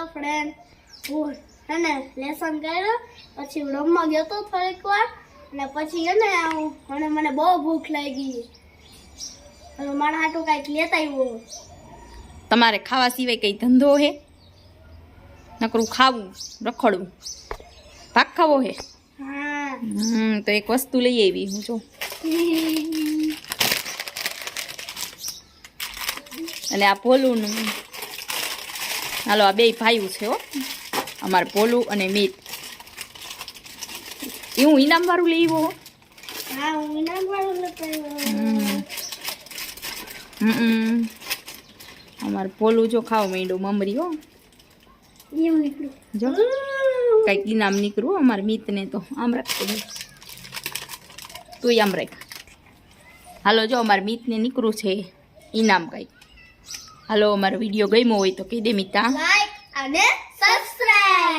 friend હું અને lesson કર્યો પછી હું રમવા ગયો તો થોડીક વાર અને પછી અને મને બહુ ભૂખ લાગી હવે મારા હાટું કાંઈક લેતા આવ્યો તમારે ખાવા સિવાય કઈ ધંધો હે નકરું ખાવું રખડવું ભાગ ખાવો હે હા તો એક વસ્તુ લઈ આવી હું જો અને આ ભોલુંનું હાલો આ બે ભાઈઓ છે હો અમારે ભોલું અને મીત એ હું ઇનામ વાળું લઈ આવ્યો હા હું ઇનામ વાળું લેતા અમારે ભોલું જો ખાવા માંડ્યું મમરી હો એવું નીકળ્યું જો કઈક ઇનામ નીકળ્યું અમારે મિતને તો આમ રાખતો તું આમ રાખ હાલો જો અમારે મિતને નીકળ્યું છે ઇનામ કઈક હાલો અમારો વિડીયો ગમ્યો હોય તો કહી દે મિતા લાઈક અને સબસ્ક્રાઇબ